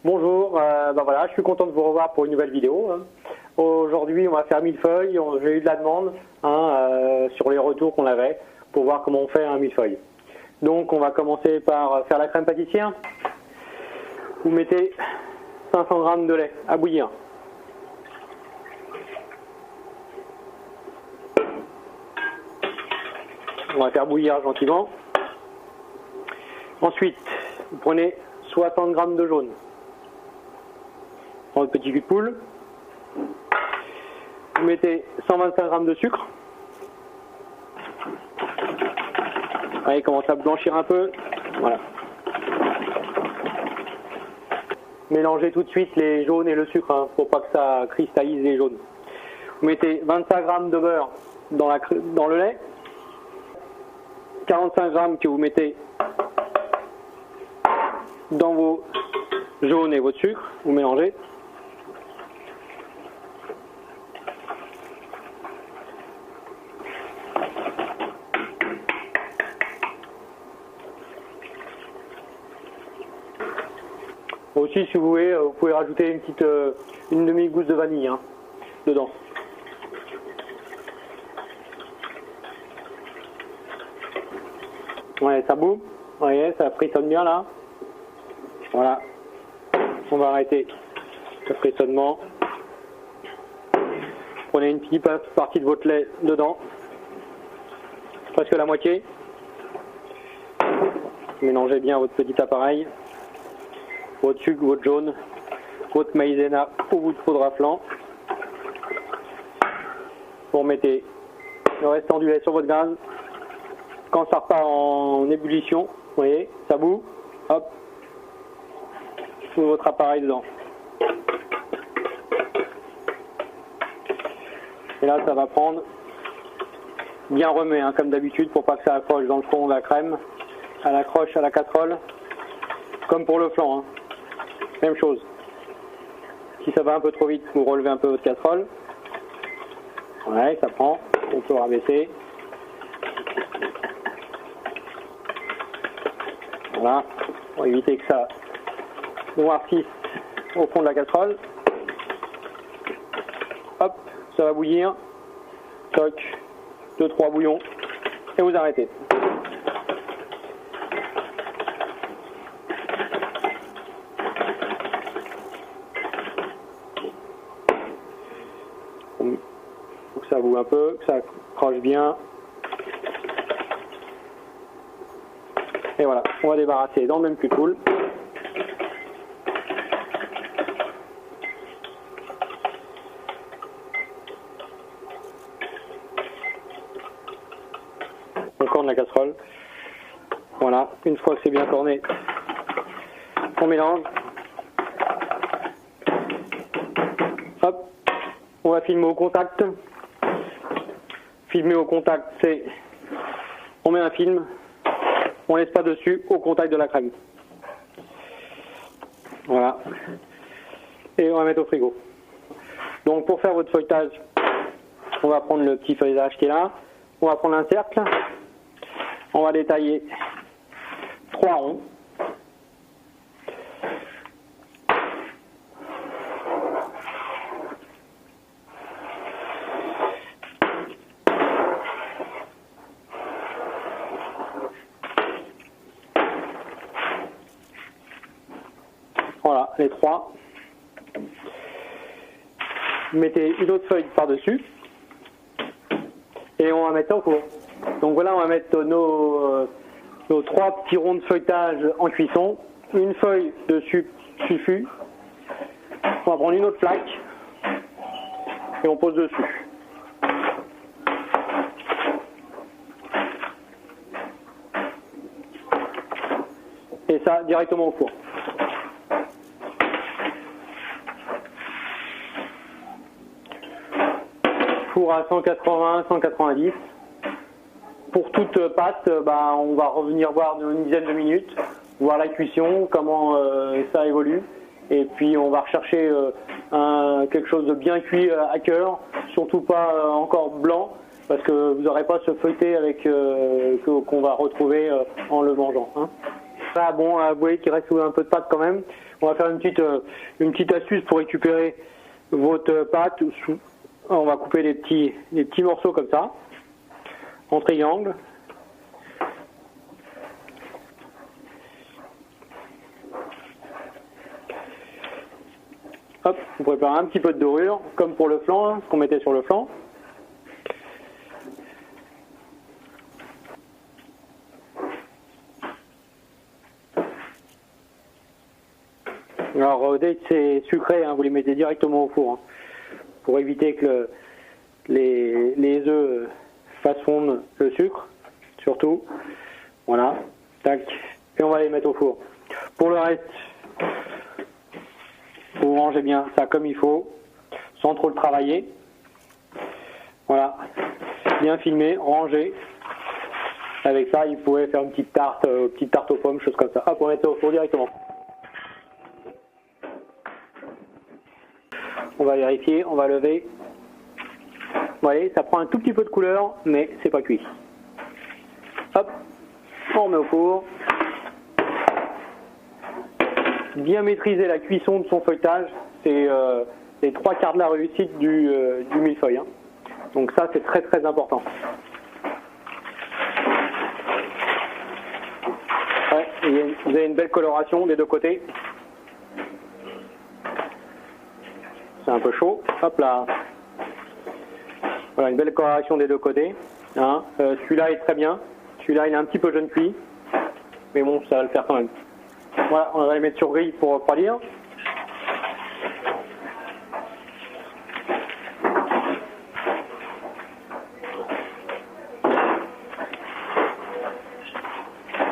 Bonjour, voilà, je suis content de vous revoir pour une nouvelle vidéo. Aujourd'hui, on va faire millefeuille. J'ai eu de la demande sur les retours qu'on avait pour voir comment on fait un millefeuille. Donc, on va commencer par faire la crème pâtissière. Vous mettez 500 g de lait à bouillir. On va faire bouillir gentiment. Ensuite, vous prenez 60 g de jaune. Dans votre petit cul de poule. Vous mettez 125 g de sucre. Allez, il commence à blanchir un peu. Voilà. Mélangez tout de suite les jaunes et le sucre pour pas que ça cristallise les jaunes. Vous mettez 25 g de beurre dans le lait. 45 g que vous mettez dans vos jaunes et votre sucre. Vous mélangez. Aussi, si vous voulez, vous pouvez rajouter une demi-gousse de vanille dedans. Ouais, ça boue. Vous voyez, ça frissonne bien là. Voilà. On va arrêter le frissonnement. Prenez une petite partie de votre lait dedans. Presque la moitié. Mélangez bien votre petit appareil. Votre sucre, votre jaune, votre maïzena ou votre poudre à flan. Vous remettez le restant du lait sur votre gaz. Quand ça repart en ébullition, vous voyez, ça bout, hop, tout votre appareil dedans. Et là, ça va prendre, bien remet, comme d'habitude, pour pas que ça accroche dans le fond de la crème. Elle accroche à la casserole, comme pour le flan. Même chose. Si ça va un peu trop vite, vous relevez un peu votre casserole. Ouais, ça prend. On peut rabaisser. Voilà. Pour éviter que ça noircisse au fond de la casserole. Hop, ça va bouillir. Toc. 2-3 bouillons. Et vous arrêtez. Faut que ça boue un peu, que ça accroche bien. Et voilà, on va débarrasser dans le même cul de poule. On corne la casserole. Voilà, une fois que c'est bien corné, on mélange. Hop, on va filmer au contact. Filmer au contact, c'est on met un film, on laisse pas dessus au contact de la crème. Voilà. Et on va mettre au frigo. Donc pour faire votre feuilletage, on va prendre le petit feuilletage qui est là. On va prendre un cercle. On va détailler 3 ronds. Voilà, les 3. Vous mettez une autre feuille par-dessus. Et on va mettre ça au four. Donc voilà, on va mettre nos 3 petits ronds de feuilletage en cuisson. Une feuille de suffit. On va prendre une autre plaque. Et on pose dessus. Et ça, directement au four. Four à 180, 190. Pour toute pâte, on va revenir voir une dizaine de minutes, voir la cuisson, comment ça évolue. Et puis on va rechercher quelque chose de bien cuit à cœur, surtout pas encore blanc, parce que vous n'aurez pas ce feuilleté qu'on va retrouver en le mangeant. Là, bon, vous voyez qu'il reste un peu de pâte quand même. On va faire une petite astuce pour récupérer votre pâte. On va couper les petits morceaux comme ça, en triangle. Hop, vous préparez un petit peu de dorure, comme pour le flan, hein, ce qu'on mettait sur le flan. Alors dès que c'est sucré, hein, vous les mettez directement au four, hein, pour éviter que les œufs fassent fondre le sucre, surtout. Voilà, tac, et on va les mettre au four. Pour le reste, vous rangez bien ça comme il faut, sans trop le travailler. Voilà, bien filmé, rangé. Avec ça, il pourrait faire une petite tarte aux pommes, chose comme ça. Hop, on met ça au four directement. On va vérifier, on va lever. Vous voyez, ça prend un tout petit peu de couleur, mais c'est pas cuit. Hop, on remet au four. Bien maîtriser la cuisson de son feuilletage, c'est les 3/4 de la réussite du millefeuille. Hein. Donc ça, c'est très très important. Ouais, et vous avez une belle coloration des deux côtés. C'est un peu chaud. Hop là. Voilà, une belle coloration des deux côtés. Hein. Celui-là est très bien. Celui-là, il est un petit peu jeune cuit. Mais bon, ça va le faire quand même. Voilà, on va les mettre sur grille pour refroidir.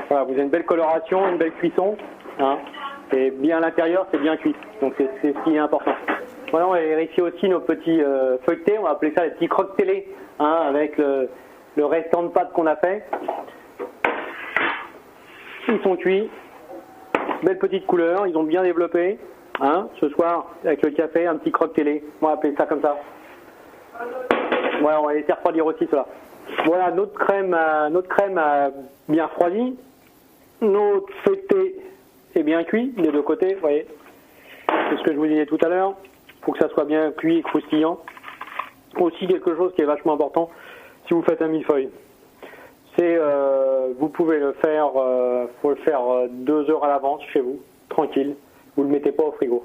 Voilà, vous avez une belle coloration, une belle cuisson. Hein. Et bien à l'intérieur, c'est bien cuit. Donc c'est ce qui est important. Voilà, on va vérifier aussi nos petits feuilletés. On va appeler ça les petits croque télé, hein, avec le restant de pâte qu'on a fait. Ils sont cuits. Belle petite couleur, ils ont bien développé. Hein, ce soir, avec le café, un petit croque télé. On va appeler ça comme ça. Voilà, on va laisser refroidir aussi cela. Voilà, notre crème a bien refroidi. Notre feuilleté est bien cuit des deux côtés, vous voyez. C'est ce que je vous disais tout à l'heure. Il faut que ça soit bien cuit et croustillant. Aussi quelque chose qui est vachement important si vous faites un millefeuille. C'est vous pouvez le faire, faut le faire 2 heures à l'avance chez vous, tranquille. Vous le mettez pas au frigo.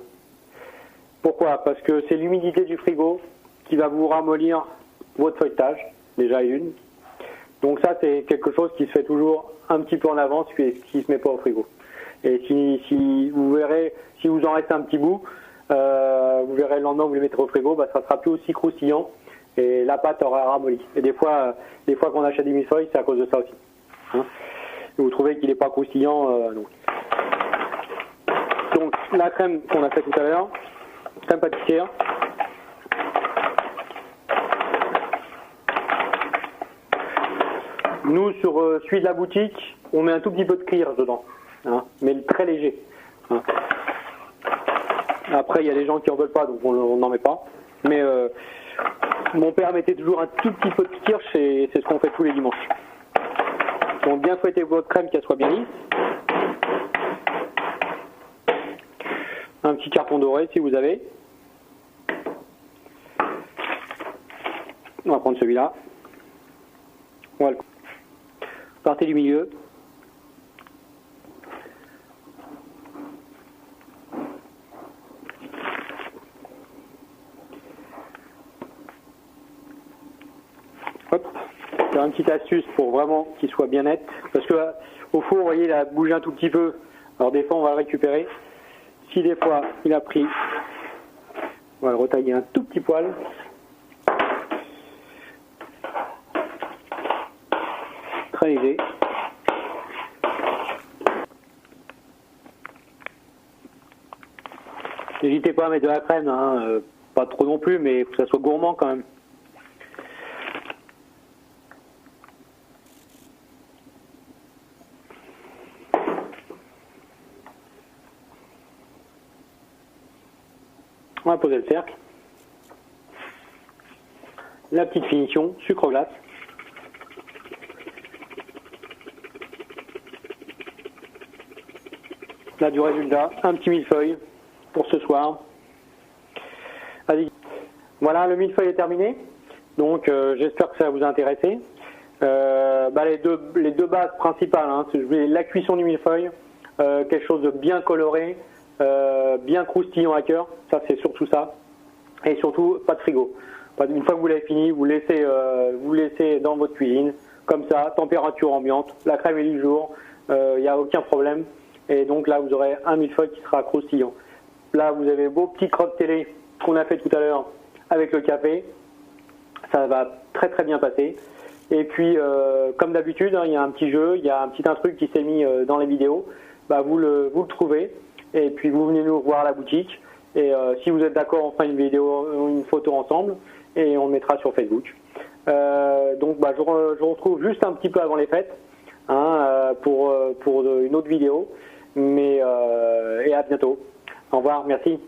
Pourquoi? Parce que c'est l'humidité du frigo qui va vous ramollir votre feuilletage, déjà une. Donc ça, c'est quelque chose qui se fait toujours un petit peu en avance, qui se met pas au frigo. Et si vous verrez, si vous en reste un petit bout, vous verrez le lendemain vous le mettez au frigo, bah, ça sera plus aussi croustillant et la pâte aura ramolli. Et des fois qu'on achète des millefeuilles, c'est à cause de ça aussi. Hein, et vous trouvez qu'il n'est pas croustillant. Donc la crème qu'on a fait tout à l'heure, crème pâtissière. Nous, sur celui de la boutique, on met un tout petit peu de cuir dedans, hein, mais très léger. Hein. Après, il y a des gens qui en veulent pas, donc on n'en met pas. Mais mon père mettait toujours un tout petit peu de kirsch et c'est ce qu'on fait tous les dimanches. Donc bien fouettez votre crème qu'elle soit bien lisse. Un petit carton doré si vous avez. On va prendre celui-là. Voilà. Partez du milieu. Hop. Faire une petite astuce pour vraiment qu'il soit bien net. Parce que au four, vous voyez, il a bougé un tout petit peu. Alors des fois, on va le récupérer. Si des fois, il a pris, on va le retailler un tout petit poil. Très léger. N'hésitez pas à mettre de la crème, hein, pas trop non plus, mais il faut que ça soit gourmand quand même. On va poser le cercle. La petite finition, sucre glace. là du résultat, un petit millefeuille pour ce soir. Allez. Voilà, le millefeuille est terminé. Donc j'espère que ça vous a intéressé. Les deux bases principales, hein, la cuisson du millefeuille, quelque chose de bien coloré, bien croustillant à cœur, ça c'est surtout ça. Et surtout pas de frigo. Une fois que vous l'avez fini, vous laissez dans votre cuisine, comme ça, température ambiante, la crème est du jour, il n'y a aucun problème. Et donc là vous aurez un millefeuille qui sera croustillant. Là vous avez beau petit croque télé qu'on a fait tout à l'heure avec le café, ça va très très bien passer. Et puis comme d'habitude, hein, il y a un petit jeu, il y a un petit truc qui s'est mis dans les vidéos, vous le trouvez et puis vous venez nous voir à la boutique. Et si vous êtes d'accord, on fera une vidéo, une photo ensemble et on le mettra sur Facebook. Donc je vous retrouve juste un petit peu avant les fêtes, hein, pour une autre vidéo. Et à bientôt. Au revoir, merci.